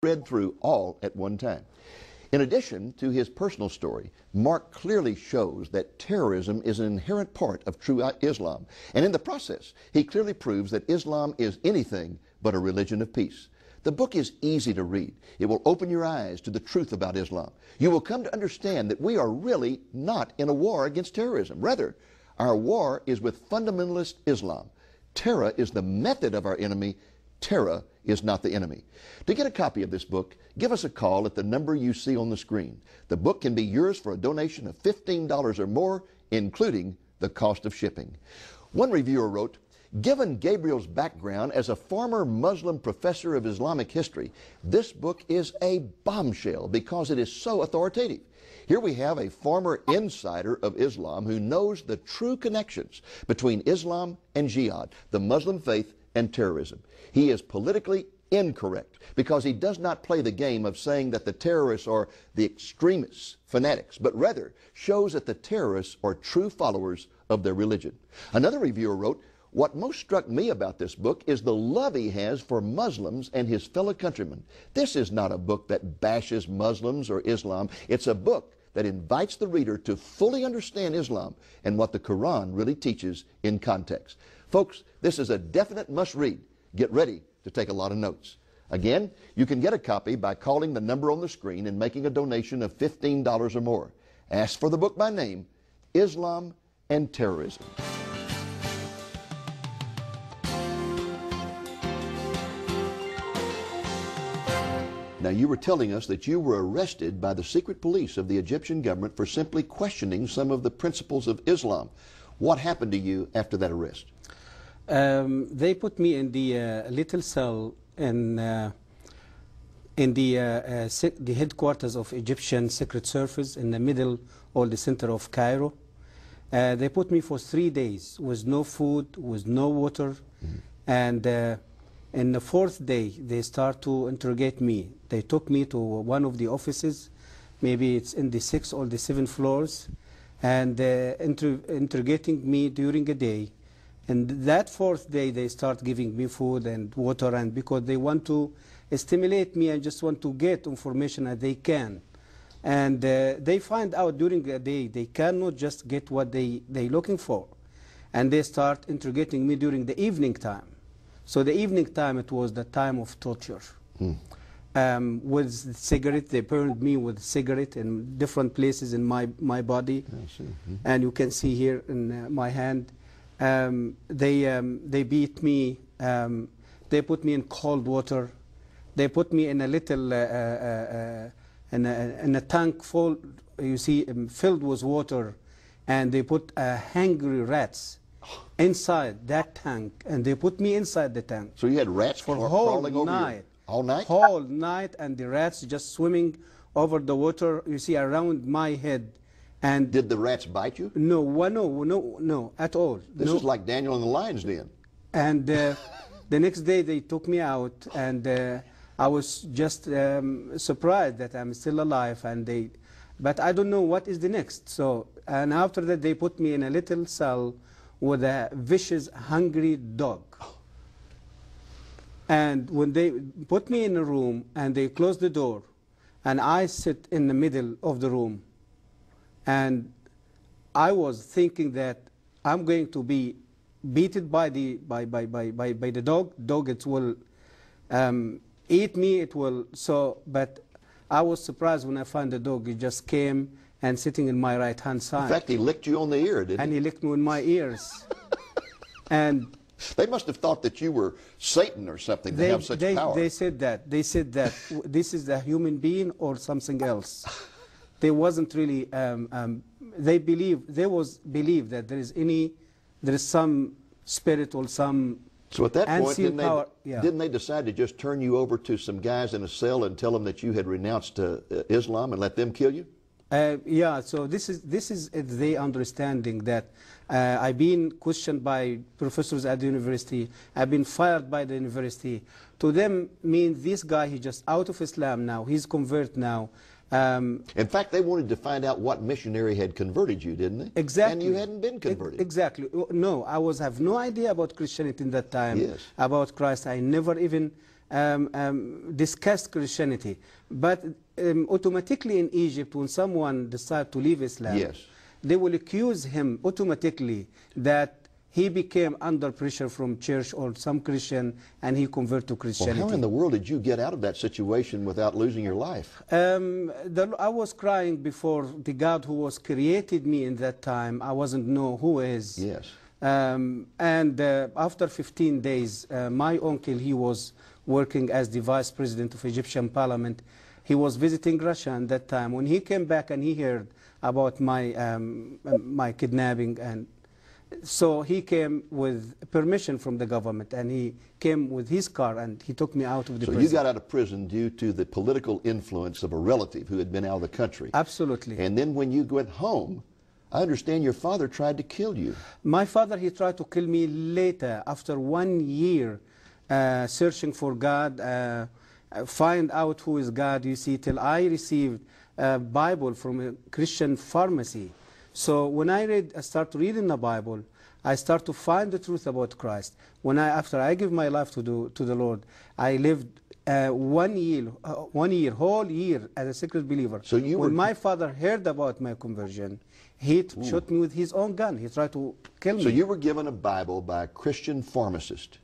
read through all at one time. In addition to his personal story, Mark clearly shows that terrorism is an inherent part of true Islam. And in the process, he clearly proves that Islam is anything but a religion of peace. The book is easy to read. It will open your eyes to the truth about Islam. You will come to understand that we are really not in a war against terrorism. Rather, our war is with fundamentalist Islam. Terror is the method of our enemy. Terror is not the enemy. To get a copy of this book, give us a call at the number you see on the screen. The book can be yours for a donation of $15 or more, including the cost of shipping. One reviewer wrote, "Given Gabriel's background as a former Muslim professor of Islamic history, this book is a bombshell because it is so authoritative. Here we have a former insider of Islam who knows the true connections between Islam and jihad, the Muslim faith, and terrorism. He is politically incorrect because he does not play the game of saying that the terrorists are the extremists, fanatics, but rather shows that the terrorists are true followers of their religion." Another reviewer wrote, "What most struck me about this book is the love he has for Muslims and his fellow countrymen. This is not a book that bashes Muslims or Islam. It's a book that invites the reader to fully understand Islam and what the Quran really teaches in context." Folks, this is a definite must-read. Get ready to take a lot of notes. Again, you can get a copy by calling the number on the screen and making a donation of $15 or more. Ask for the book by name, Islam and Terrorism. Now, you were telling us that you were arrested by the secret police of the Egyptian government for simply questioning some of the principles of Islam. What happened to you after that arrest? They put me in the little cell in the headquarters of Egyptian Secret Service in the middle or the center of Cairo. They put me for 3 days with no food, with no water, and in the 4th day they start to interrogate me. They took me to one of the offices, maybe it's in the 6th or the 7th floors, and interrogating me during a day. And that 4th day, they start giving me food and water, and because they want to stimulate me and just want to get information that they can. And they find out during the day they cannot just get what they're looking for. And they start interrogating me during the evening time. So the evening time, it was the time of torture. With cigarette, they burned me with cigarette in different places in my body. And you can see here in my hand. They beat me, they put me in cold water, they put me in a little, in a tank full, you see, filled with water, and they put hungry rats inside that tank, and they put me inside the tank. So you had rats for crawling over night, you? All night? Whole night, and the rats just swimming over the water, you see, around my head. And did the rats bite you? No, no, at all. This is like Daniel in the lion's den. And the next day they took me out, and I was just surprised that I'm still alive. But I don't know what is the next. So, and after that they put me in a little cell with a vicious, hungry dog. And when they put me in a room and they closed the door, and I sit in the middle of the room. And I was thinking that I'm going to be beaten by the dog. Dog, it will eat me. It will But I was surprised when I found the dog. He just came and sitting in my right hand side. In fact, he licked you on the ear, didn't he? And he licked me in my ears. And they must have thought that you were Satan or something to have such power. They said that. They said that this is a human being or something else. They wasn't really. They believe that there is some spirit or some. So at that point, didn't they decide to just turn you over to some guys in a cell and tell them that you had renounced Islam and let them kill you? Yeah. So this is the understanding that I've been questioned by professors at the university. I've been fired by the university. To them, means this guy, he's just out of Islam now. He's convert now. In fact, they wanted to find out what missionary had converted you, didn't they? Exactly. And you hadn't been converted. Exactly. No, I have no idea about Christianity in that time. Yes. About Christ. I never even discussed Christianity. But automatically in Egypt, when someone decides to leave Islam, Yes. they will accuse him automatically that he became under pressure from church or some Christian and he converted to Well, Christianity. how in the world did you get out of that situation without losing your life? I was crying before the God who was created me in that time. I wasn't know who is. Yes. After 15 days, my uncle, he was working as the vice president of Egyptian parliament. He was visiting Russia at that time. When he came back and he heard about my kidnapping, and so he came with permission from the government, and he came with his car and he took me out of the prison. So you got out of prison due to the political influence of a relative who had been out of the country. Absolutely. And then when you went home, I understand your father tried to kill you. My father, he tried to kill me later, after 1 year searching for God, find out who is God, you see, till I received a Bible from a Christian pharmacy. So when I start reading the Bible, I start to find the truth about Christ. After I give my life to the Lord, I lived 1 year, whole year as a secret believer. So when my father heard about my conversion, he shot me with his own gun. He tried to kill me. So you were given a Bible by a Christian pharmacist,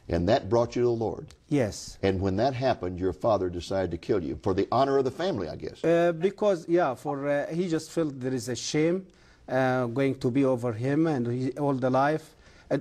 and that brought you to the Lord. Yes. And when that happened, your father decided to kill you for the honor of the family, I guess. Because, yeah, he just felt there is a shame going to be over him and all the life,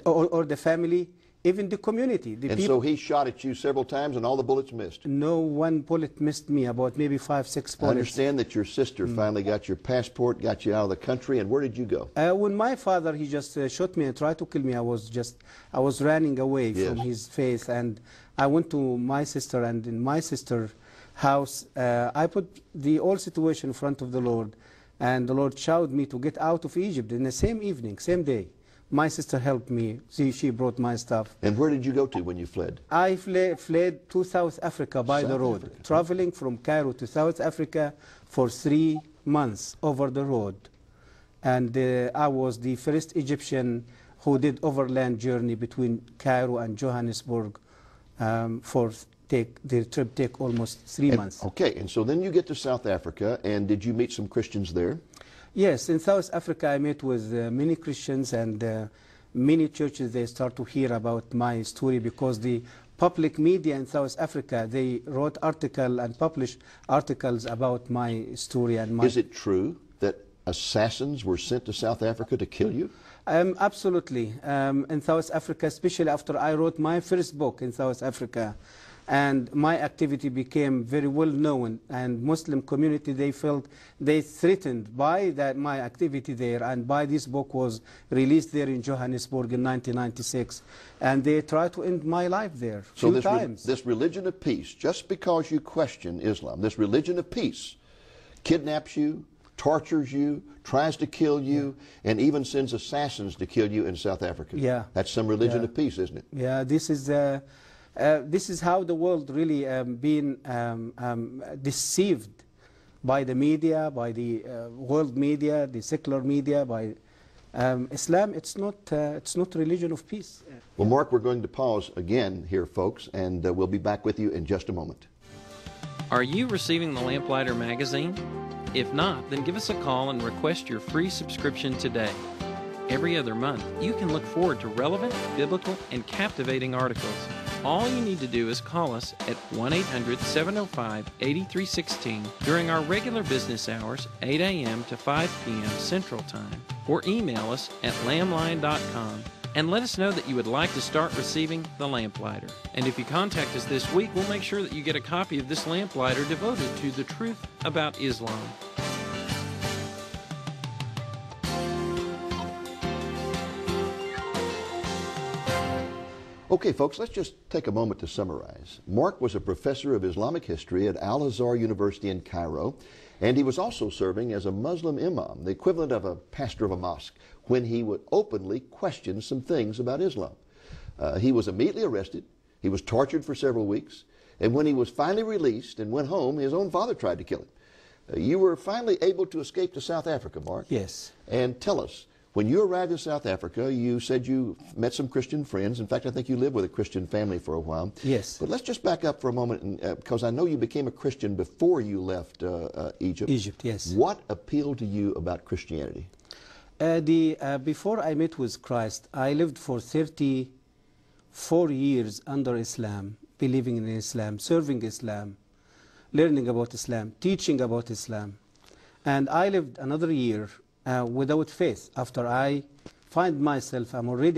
or the family, even the community. The and people. so he shot at you several times and all the bullets missed. No one bullet missed me, about maybe 5, 6 bullets. I understand that your sister finally got your passport, got you out of the country, and where did you go? When my father, he just shot me and tried to kill me, I was running away from his face, and I went to my sister, and in my sister's house, I put the whole situation in front of the Lord, and the Lord showed me to get out of Egypt in the same evening, same day. My sister helped me. She brought my stuff. And where did you go to when you fled? I fled to South Africa by the road, traveling from Cairo to South Africa for 3 months over the road. And I was the first Egyptian who did overland journey between Cairo and Johannesburg the trip take almost 3 months. Okay, and so then you get to South Africa, and did you meet some Christians there? Yes, in South Africa I met with many Christians, and many churches, they start to hear about my story because the public media in South Africa, they wrote articles and published articles about my story. And Is it true that assassins were sent to South Africa to kill you? Absolutely. In South Africa, especially after I wrote my first book in South Africa, and my activity became very well known, and Muslim community, they felt they threatened by my activity there, and by this book was released there in Johannesburg in 1996, and they tried to end my life there few times. This religion of peace, just because you question Islam, this religion of peace kidnaps you, tortures you, tries to kill you, and even sends assassins to kill you in South Africa. Yeah. That's some religion of peace, isn't it? Yeah, this is how the world really been deceived by the media, by the world media, the secular media, by Islam. It's not religion of peace. Well, Mark, we're going to pause again here, folks, and we'll be back with you in just a moment. Are you receiving the Lamplighter magazine? If not, then give us a call and request your free subscription today. Every other month, you can look forward to relevant, biblical, and captivating articles. All you need to do is call us at 1-800-705-8316 during our regular business hours, 8 a.m. to 5 p.m. Central Time, or email us at lamblion.com and let us know that you would like to start receiving the Lamplighter. And if you contact us this week, we'll make sure that you get a copy of this Lamplighter devoted to the truth about Islam. Okay, folks, let's just take a moment to summarize. Mark was a professor of Islamic history at Al-Azhar University in Cairo, and he was also serving as a Muslim imam, the equivalent of a pastor of a mosque, when he would openly question some things about Islam. He was immediately arrested. He was tortured for several weeks, and when he was finally released and went home, his own father tried to kill him. You were finally able to escape to South Africa, Mark. Yes. And tell us, When you arrived in South Africa, you said you met some Christian friends. In fact, I think you lived with a Christian family for a while. Yes. But let's just back up for a moment, because I know you became a Christian before you left Egypt. Egypt, yes. What appealed to you about Christianity? Before I met with Christ, I lived for 34 years under Islam, believing in Islam, serving Islam, learning about Islam, teaching about Islam. And I lived another year without faith. After I find myself, I'm already